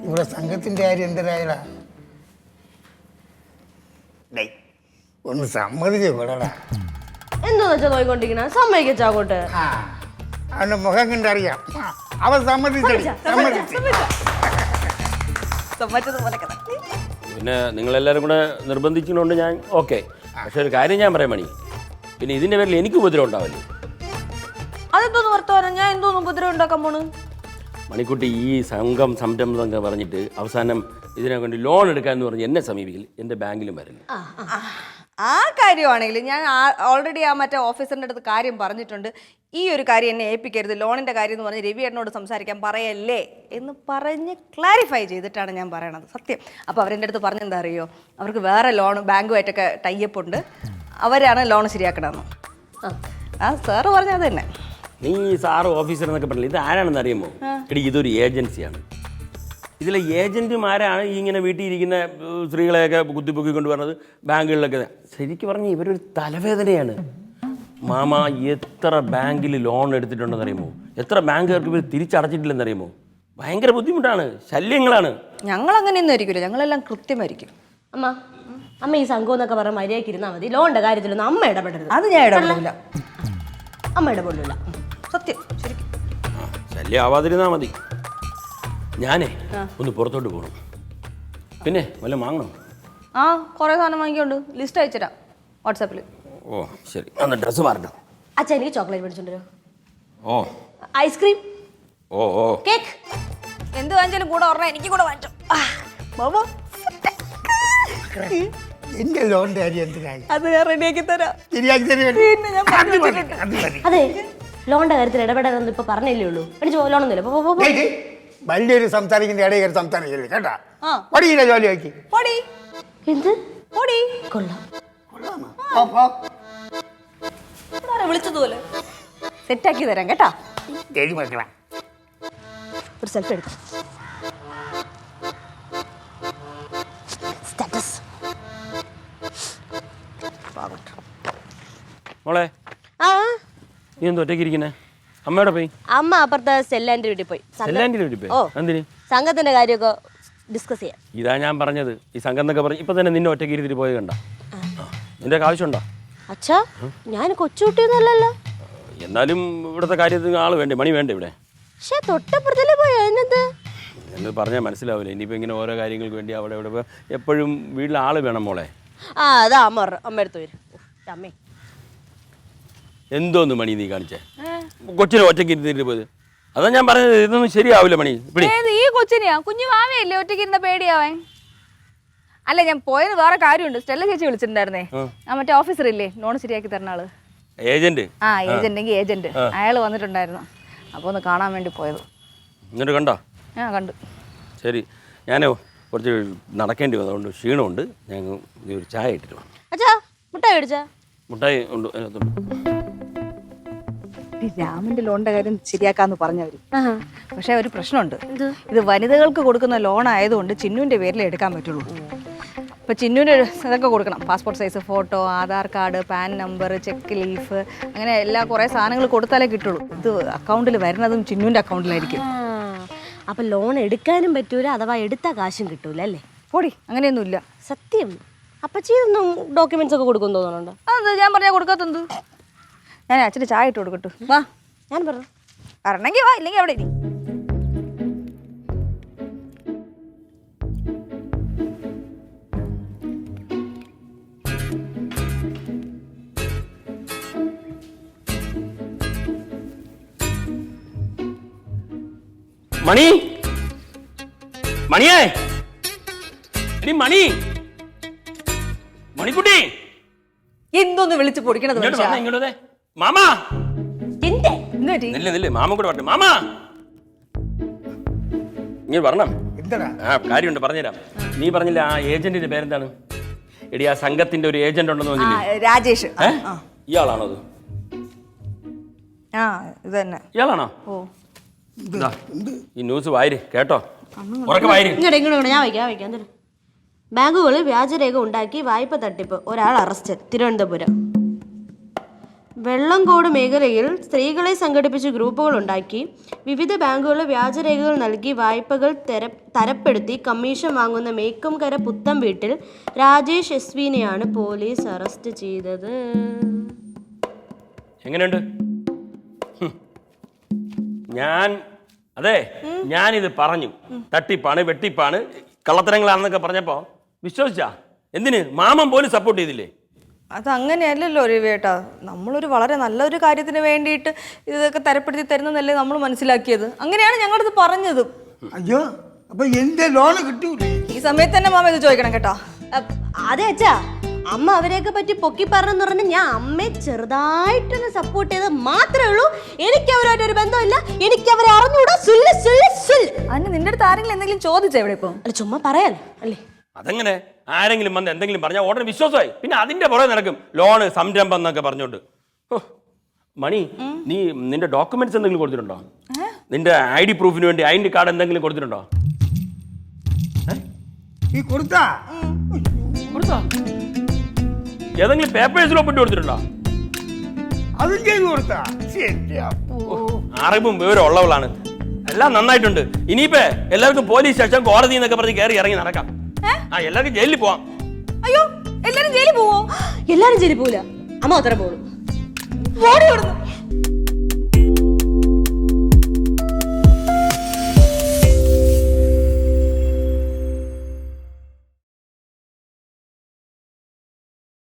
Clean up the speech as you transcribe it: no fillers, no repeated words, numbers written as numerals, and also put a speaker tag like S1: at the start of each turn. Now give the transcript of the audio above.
S1: ഇവിടെ സംഘത്തിന്റെ കാര്യം എന്തരായടാ? ഒന്ന് സമ്മതിച്ച് വിടടാ.
S2: എന്തോന്ന് വെച്ചാ നോയിക്കൊണ്ടിരിക്കണ? സമ്മതിക്കോട്ട്.
S1: അവന്റെ മുഖം കണ്ടറിയാം. അവൻ സമ്മതിച്ചടി.
S3: പിന്നെ നിങ്ങളെല്ലാവരും കൂടെ നിർബന്ധിച്ചുകൊണ്ട് ഞാൻ ഓക്കെ. പക്ഷെ ഒരു കാര്യം ഞാൻ പറയാം മണി, പിന്നെ ഇതിന്റെ പേരിൽ എനിക്ക് ഉപദ്രവം ഉണ്ടാവില്ലേ?
S2: അതെന്തോന്ന് വർത്തമാനം? ഞാൻ എന്തോന്ന് ഉപദ്രവം ഉണ്ടാക്കാൻ പോണ്?
S3: മണിക്കുട്ടി ഈ സംരംഭം എന്നൊക്കെ പറഞ്ഞിട്ട് അവസാനം ഇതിനെ കൊണ്ട് ലോൺ എടുക്കാമെന്ന് പറഞ്ഞ് എന്നെ സമീപിക്കില്ല, എൻ്റെ ബാങ്കിലും വരില്ല.
S4: ആ കാര്യമാണെങ്കിൽ ഞാൻ ഓൾറെഡി ആ മറ്റേ ഓഫീസറിൻ്റെ അടുത്ത് കാര്യം പറഞ്ഞിട്ടുണ്ട്. ഈ ഒരു കാര്യം എന്നെ ഏൽപ്പിക്കരുത്, ലോണിൻ്റെ കാര്യം എന്ന് പറഞ്ഞ് രവിയേട്ടനോട് സംസാരിക്കാൻ പറയല്ലേ എന്ന് പറഞ്ഞ് ക്ലാരിഫൈ ചെയ്തിട്ടാണ് ഞാൻ പറയണത്, സത്യം. അപ്പോൾ അവരെൻ്റെ അടുത്ത് പറഞ്ഞെന്താ അറിയോ, അവർക്ക് വേറെ ലോൺ ബാങ്കുമായിട്ടൊക്കെ ടൈപ്പ് ഉണ്ട്, അവരാണ് ലോൺ ശരിയാക്കണമെന്ന്. ആ സാറ് പറഞ്ഞത് അത് തന്നെ.
S3: നീ സാറ് ഓഫീസർ എന്നൊക്കെ പറഞ്ഞില്ല, ഇത് ആരാണെന്ന് അറിയുമോ? എടി, ഇതൊരു ഏജൻസിയാണ്. ഇതിലെ ഏജന്റുമാരാണ് ഈ ഇങ്ങനെ വീട്ടിൽ ഇരിക്കുന്ന സ്ത്രീകളെയൊക്കെ കുത്തിപ്പൊക്കി കൊണ്ടുവരുന്നത് ബാങ്കുകളിലൊക്കെ. ശരിക്കും പറഞ്ഞാൽ ഇവരൊരു തലവേദനയാണ്. മാമ എത്ര ബാങ്കിൽ ലോൺ എടുത്തിട്ടുണ്ടെന്ന് അറിയുമോ? എത്ര ബാങ്കുകാർക്ക് ഇവർ തിരിച്ചടച്ചിട്ടില്ലെന്ന് അറിയുമോ? ഭയങ്കര ബുദ്ധിമുട്ടാണ്, ശല്യങ്ങളാണ്.
S4: ഞങ്ങൾ അങ്ങനെയൊന്നും ആയിരിക്കില്ല, ഞങ്ങളെല്ലാം കൃത്യമായിരിക്കും.
S2: അമ്മ ഈ സംഘം എന്നൊക്കെ പറഞ്ഞാൽ മര്യാദയ്ക്ക് ഇരുന്നാൽ മതി. ലോണിന്റെ കാര്യത്തിലൊന്നും അമ്മ ഇടപെടരുത്.
S4: അത് ഞാൻ ഇടപെടില്ല.
S2: അമ്മ ഇടപെടില്ല,
S4: സത്യം. ശരിക്കും
S3: ശല്യം ആവാതിരുന്നാൽ മതി. ഞാനേ ഒന്ന് പുറത്തോട്ട് പോകണം. പിന്നെ വല്ല വാങ്ങണം?
S4: കുറേ സാധനം വാങ്ങിക്കൊണ്ട് ലിസ്റ്റ് അയച്ചുതരാം വാട്സാപ്പിൽ.
S3: ഓ ശരി, ഒന്ന് ഡ്രസ്സ് മാറട്ടോ.
S2: അച്ഛാ എനിക്ക് ചോക്ലേറ്റ് മേടിച്ചോണ്ടോ?
S3: ഓ
S2: ഐസ്ക്രീം,
S3: ഓ ഓ
S4: കേക്ക്, എന്ത് വാങ്ങിച്ചാലും കൂടെ ഓർമ്മ എനിക്ക് കൂടെ വാങ്ങിച്ചോ.
S1: എന്റെ ലോണിന്റെ കാര്യം എന്തിനായി?
S4: അത് ഞാൻ റെഡിയാക്കി തരാം.
S2: അതെ, ലോണിന്റെ കാര്യത്തിൽ ഇടപെടാൻ ഇപ്പൊ പറഞ്ഞല്ലേ ഉള്ളൂ. എനിക്ക് ലോണൊന്നുമില്ല.
S1: വലിയൊരു സംസാരിക്കുന്ന ഇടയിൽ കയറി സംസാരിക്കില്ലേ കേട്ടാ? പടിയില്ല ജോലി ആക്കി
S2: എന്ത് കൊള്ളാം.
S4: വിളിച്ചതുപോലെ സെറ്റാക്കി തരാം കേട്ടാ.
S2: ഒരു സെൽഫി എടുക്കാം. സ്റ്റാറ്റസ്.
S3: മോളെ, നീ എന്തോ ഒറ്റയ്ക്ക് ഇരിക്കുന്നേ? അമ്മയുടെ പോയി?
S2: അമ്മ അപ്പുറത്തെ സെല്ലാൻ്റെ വീട്ടിൽ പോയി.
S3: എന്തിന്?
S2: സംഘത്തിന്റെ കാര്യമൊക്കെ ഡിസ്കസ് ചെയ്യാം.
S3: ഇതാ ഞാൻ പറഞ്ഞത്, ഈ സംഘം എന്നൊക്കെ പറഞ്ഞ് ഇപ്പൊ തന്നെ നിന്നെ ഒറ്റയ്ക്ക് ഇരുത്തിട്ട് പോയി കണ്ട. നിന്റെ ആവശ്യമുണ്ടോ?
S2: അച്ഛാ, ഞാൻ കൊച്ചുകുട്ടിയൊന്നുമല്ലല്ലോ.
S3: എന്നാലും ഇവിടുത്തെ കാര്യത്തിന് ആള് വേണ്ടേ, മണി വേണ്ടേ ഇവിടെ?
S2: പക്ഷെ തൊട്ടപ്പുറത്തല്ലേ പോയോ?
S3: എന്ന് പറഞ്ഞാൽ മനസ്സിലാവില്ല. ഇനിയിപ്പോൾ ഇങ്ങനെ ഓരോ കാര്യങ്ങൾക്ക് വേണ്ടി അവിടെ ഇവിടെ എപ്പോഴും വീട്ടിൽ ആള് വേണം മോളെ.
S2: അതാ അമ്മ എടുത്ത് വരും. അമ്മേ,
S3: എന്തോന്ന് മണി നീ കാണിച്ചേ? കൊച്ചിനെ ഒറ്റയ്ക്ക് ഇരുത്തിട്ട് പോയത്. അതാ ഞാൻ പറഞ്ഞത്, ഇതൊന്നും ശരിയാവില്ല മണി.
S4: ഈ കൊച്ചിനെയാ? കുഞ്ഞു മാമയല്ലേ ഒറ്റയ്ക്ക് ഇരുന്ന പേടിയാവൻ? അല്ല, ഞാൻ പോയത് വേറെ കാര്യമുണ്ട്. സ്റ്റെല്ല ചേച്ചി വിളിച്ചിട്ടുണ്ടായിരുന്നേ, ആ മറ്റേ ഓഫീസർ ഇല്ലേ ലോൺ ശരിയാക്കി തരുന്ന ആള്,
S3: ഏജന്റ്.
S4: ഏജന്റ് അയാൾ വന്നിട്ടുണ്ടായിരുന്നു. അപ്പോൾ ഒന്ന് കാണാൻ വേണ്ടി പോയത്.
S3: എന്നിട്ട് കണ്ടോ?
S4: കണ്ടു.
S3: ശരി, ഞാനോ കുറച്ച് നടക്കേണ്ടി വന്നു, അതുകൊണ്ട് ക്ഷീണമുണ്ട്. ഞാൻ ഒരു ചായ ഇട്ടിട്ട് വേണം.
S2: അച്ഛാ, മുട്ടായി മേടിച്ചാ?
S3: മുട്ടായി ഉണ്ട്, അതിനകത്തുണ്ട്.
S4: രാമന്റെ ലോണിന്റെ കാര്യം ശരിയാക്കാന്ന് പറഞ്ഞവര്. പക്ഷെ ഒരു പ്രശ്നമുണ്ട്. ഇത് വനിതകൾക്ക് കൊടുക്കുന്ന ലോൺ ആയതുകൊണ്ട് ചിന്നുവിന്റെ പേരിലേ എടുക്കാൻ പറ്റുള്ളൂ. ഇപ്പൊ ചിന്നുവിന്റെ ഇതൊക്കെ കൊടുക്കണം, passport size photo, Aadhaar card, pan number, check leaf, അങ്ങനെ എല്ലാ കുറെ സാധനങ്ങൾ കൊടുത്താലേ കിട്ടുള്ളൂ. ഇത് അക്കൗണ്ടിൽ വരുന്നതും ചിന്നുവിന്റെ അക്കൗണ്ടിലായിരിക്കും.
S2: അപ്പൊ ലോൺ എടുക്കാനും പറ്റൂല, അഥവാ എടുത്ത കാശും കിട്ടൂല അല്ലേ?
S4: പൊടി, അങ്ങനെയൊന്നുമില്ല.
S2: സത്യം. അപ്പച്ചി ഇതൊന്നും ഡോക്യുമെന്റ്സ് ഒക്കെ കൊടുക്കും തോന്നുന്നുണ്ടോ?
S4: അത് ഞാൻ പറഞ്ഞാൽ കൊടുക്കാത്തത്. ഞാൻ അച്ഛന് ചായ ഇട്ട് കൊടുക്കട്ടു. വാ,
S2: ഞാൻ പറഞ്ഞു
S4: പറഞ്ഞെങ്കിൽ വാ, ഇല്ലെങ്കിൽ അവിടെ ഇരി.
S3: മണി, മണിയേ, മണി, മണിക്കുട്ടി,
S4: എന്തോന്ന് വിളിച്ച് പൊടിക്കണത്?
S3: മാമാ,
S4: എന്ത്
S3: മാമ കൂടെ പറഞ്ഞു. മാമാ ഇങ്ങനെ പറഞ്ഞ കാര്യമുണ്ട്, പറഞ്ഞുതരാം. നീ പറഞ്ഞില്ല ആ ഏജന്റിന്റെ പേരെന്താണ്? എടി, ആ സംഘത്തിന്റെ ഒരു ഏജന്റ് ഉണ്ടെന്ന് പറഞ്ഞില്ലേ?
S4: രാജേഷ്.
S3: ഇയാളാണോ അത്?
S4: ഇത് തന്നെ.
S3: ഇയാളാണോ? ഈ ന്യൂസ് വായിര് കേട്ടോ, ഉറക്കെ വായിര്.
S2: ഞാൻ വയ്ക്കാം. ബാങ്കുകളിൽ വ്യാജരേഖ ഉണ്ടാക്കി വായ്പ തട്ടിപ്പ്, ഒരാൾ അറസ്റ്റ്, തിരുവനന്തപുരം. വെള്ളംകോട് മേഖലയിൽ സ്ത്രീകളെ സംഘടിപ്പിച്ച് ഗ്രൂപ്പുകൾ ഉണ്ടാക്കി വിവിധ ബാങ്കുകളിൽ വ്യാജരേഖകൾ നൽകി വായ്പകൾ തരപ്പെടുത്തി കമ്മീഷൻ വാങ്ങുന്ന മേക്കുംകര പുത്തം വീട്ടിൽ രാജേഷ് എസ്വിനെയാണ് പോലീസ് അറസ്റ്റ് ചെയ്തത്.
S3: എങ്ങനെയുണ്ട്? ഞാനിത് പറഞ്ഞു, തട്ടിപ്പാണ്, വെട്ടിപ്പാണ്, കള്ളത്തരങ്ങളാണെന്നൊക്കെ പറഞ്ഞപ്പോ വിശ്വസിച്ചാ? എന്തിന്? മാമൻ പോലും സപ്പോർട്ട് ചെയ്തില്ലേ?
S4: അതങ്ങനെയല്ലല്ലോ രവിയേട്ടാ, നമ്മളൊരു വളരെ നല്ലൊരു കാര്യത്തിന് വേണ്ടിയിട്ട് ഇതൊക്കെ തരപ്പെടുത്തി തരുന്നതല്ലേ നമ്മൾ മനസ്സിലാക്കിയത്. അങ്ങനെയാണ് ഞങ്ങളിത് പറഞ്ഞത്.
S1: അയ്യോ, അപ്പൊ എന്റെ ലോണ് കിട്ടൂലേ?
S4: ഈ സമയത്ത് തന്നെ മാമ ഇത് ചോദിക്കണം കേട്ടോ.
S2: അതെ അച്ഛാ, അമ്മ അവരെയൊക്കെ പറ്റി പൊക്കി പറഞ്ഞെന്ന് പറഞ്ഞാൽ ഞാൻ അമ്മയെ ചെറുതായിട്ടൊന്ന് സപ്പോർട്ട് ചെയ്തത് മാത്രമേ ഉള്ളൂ. എനിക്ക് അവരായിട്ടൊരു ബന്ധമില്ല, എനിക്ക് അവരെ അറിഞ്ഞൂടാ.
S4: അതിന് നിന്റെ അടുത്ത് ആരെങ്കിലും എന്തെങ്കിലും ചോദിച്ചോ ഇവിടെ ഇപ്പം?
S2: അല്ല, ചുമ്മാ പറയാൻ അല്ലേ?
S3: അതെങ്ങനെ? ആരെങ്കിലും വന്ന് എന്തെങ്കിലും പറഞ്ഞാൽ ഉടനെ വിശ്വാസമായി, പിന്നെ അതിന്റെ പുറകെ നടക്കും ലോണ് സംരംഭം എന്നൊക്കെ പറഞ്ഞോണ്ട്. മണി, നീ നിന്റെ ഡോക്യുമെന്റ്സ് എന്തെങ്കിലും കൊടുത്തിട്ടുണ്ടോ? നിന്റെ ID പ്രൂഫിന് വേണ്ടി ID കാർഡ് എന്തെങ്കിലും കൊടുത്തിട്ടുണ്ടോ?
S1: ഈ കൊടുത്താ
S3: ഏതെങ്കിലും പേപ്പേഴ്സിൽ ഒപ്പിട്ട് കൊടുത്തിട്ടുണ്ടോ?
S1: അതും ചെയ്ത് കൊടുത്താ?
S3: അറിവും വിവരം ഉള്ളവളാണ്. എല്ലാം നന്നായിട്ടുണ്ട്. ഇനിയിപ്പോ എല്ലാവർക്കും പോലീസ് സ്റ്റേഷൻ, കോടതി എന്നൊക്കെ പറഞ്ഞ് കയറി ഇറങ്ങി നടക്കാം. എല്ലാവർക്കും ജയിലിൽ പോവാം.
S4: അയ്യോ, എല്ലാരും ജയിലിൽ പോവോ?
S2: എല്ലാരും ജയിലിൽ പോവില്ല, അമ്മ അത്ര പോളൂ.
S4: ഓടി ഓടുന്നു.